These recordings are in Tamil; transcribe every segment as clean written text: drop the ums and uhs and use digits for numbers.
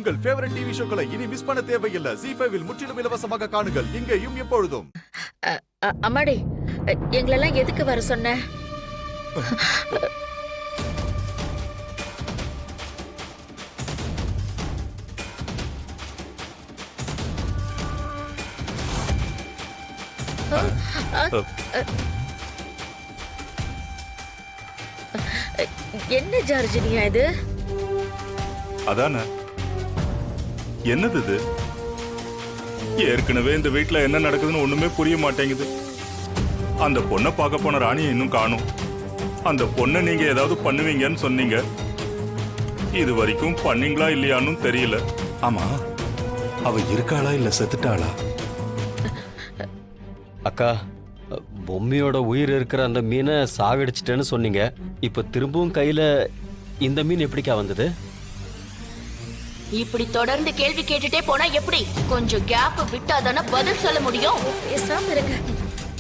உங்கள் ஃபேவரட் டிவி ஷோக்களை இனி மிஸ் பண்ண தேவையில்லை. ZEE5 இல் முற்றிலும் இலவசமாக காணுங்கள். இங்கேயும் எப்பொழுதும். அம்மாடி, எங்களெல்லாம் எதுக்கு வர சொன்ன? என்ன ஜார்ஜினியா இது? அதானே, என்னது இது? ஏற்கனவே இந்த வீட்டுல என்ன நடக்குதுன்னு ஒண்ணுமே புரிய மாட்டேங்குது. அந்த பொண்ணை பார்க்க போன ராணியை இன்னும் காணும். அந்த பொண்ணை நீங்க ஏதாவது பண்ணுவீங்கன்னு சொன்னீங்க. இது வரைக்கும் பண்ணீங்களா இல்லையான்னு தெரியல. ஆமா, அவ இருக்காளா இல்ல செத்துட்டாளா? அக்கா, பொம்மையோட உயிர் இருக்கிற அந்த மீனை சாகடிச்சிட்டேன்னு சொன்னீங்க. இப்ப திரும்பவும் கையில இந்த மீன் எப்படிக்கா வந்தது? இப்படி தொடர்ந்து கேள்வி கேட்டுட்டே போனா எப்படி? கொஞ்சம் கேப் விட்டாதானே பதில் சொல்ல முடியும். பேசாம இருங்க.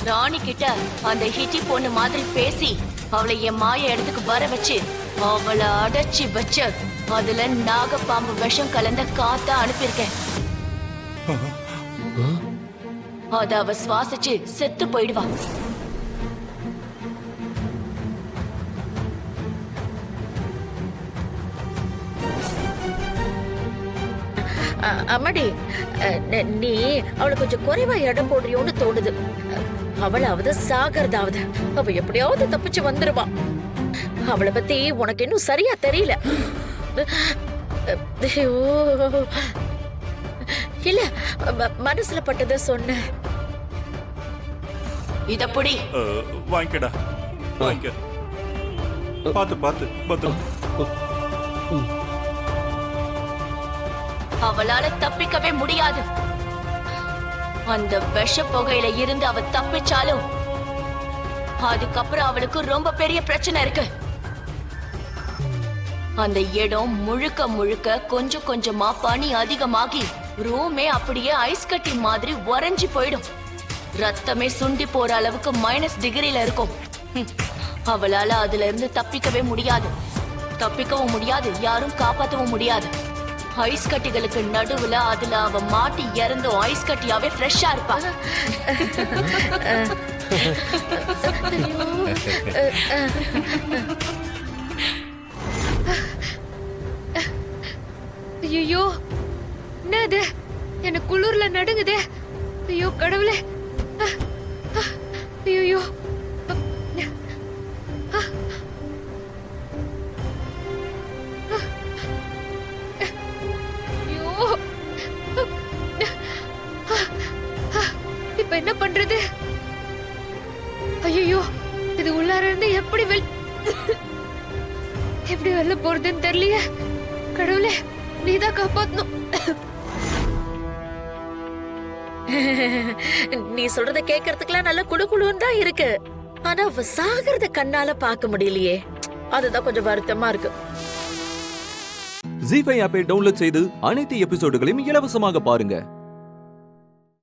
ராணி கிட்ட அந்த ஹிட்டி பொண்ணு மாதிரி பேசி அவளை என் மாய இடத்துக்கு வர வச்சு அவளை அடைச்சி வச்சு அதுல நாகப்பாம்பு விஷம் கலந்த காத்தா அனுப்பியிருக்கேன். அத அவ சுவாசிச்சு செத்து போயிடுவா. அம்மாடி, நீ அவளை கொஞ்சம் குறைவா இடம் போடுறியோன்னு தோணுது. அவளாவது சாகிறதாவது அவ எப்படியாவது தப்பிச்சு வந்துருவா. அவளை பத்தி உனக்கு இன்னும் சரியா தெரியல. இல்ல, மனசுல பட்டத சொன்ன. இதப்படி வாங்கிக்கடா, வாங்கிக்க. பாத்து பாத்து பத்திரம். அவளால தப்பிக்கவே முடியாது. அந்த விஷ புகையில இருந்து அவ தப்பிச்சாலும் அதுக்கப்புறம் அவளுக்கு ரொம்ப பெரிய பிரச்சனை இருக்கு. அந்த இடம் முழுக்க முழுக்க கொஞ்சம் கொஞ்சமா பனி அதிகமாகி ரூமே அப்படியே ஐஸ் கட்டி மாதிரி உறைஞ்சி போயிடும். ரத்தமே சுண்டி போற அளவுக்கு -டிகிரில இருக்கும். அவளால அதுல இருந்து தப்பிக்கவே முடியாது. தப்பிக்கவும் முடியாது, யாரும் காப்பாற்றவும் முடியாது. ஐஸ் கட்டிகளுக்கு நடுவுல அதுல அவ மாட்டி இறந்தும் ஐஸ் கட்டியாவே ஃப்ரெஷ்ஷா இருப்பா. ஐயோ, என்னது? எனக்கு குளிர்ல நடுங்குதே. ஐயோ கடவுளே. ஐயோ, இப்ப என்ன பண்றது? ஐயோ, இது உள்ளார இருந்து எப்படி வெளில போறதுன்னு தெரியலையே. கடவுளே, நீதான் காப்பாத்தணும். நீ சொல்றத கேட்கறதுக்குலாம் நல்ல குளு குளுன்னு தான் இருக்கு. ஆனா அவ சாகிறத கண்ணால பார்க்க முடியலையே. அதுதான் கொஞ்சம் வருத்தமா இருக்கு. ZEE5 ஆப்பை டவுன்லோட் செய்து அனைத்து எபிசோடுகளையும் இலவசமாக பாருங்க.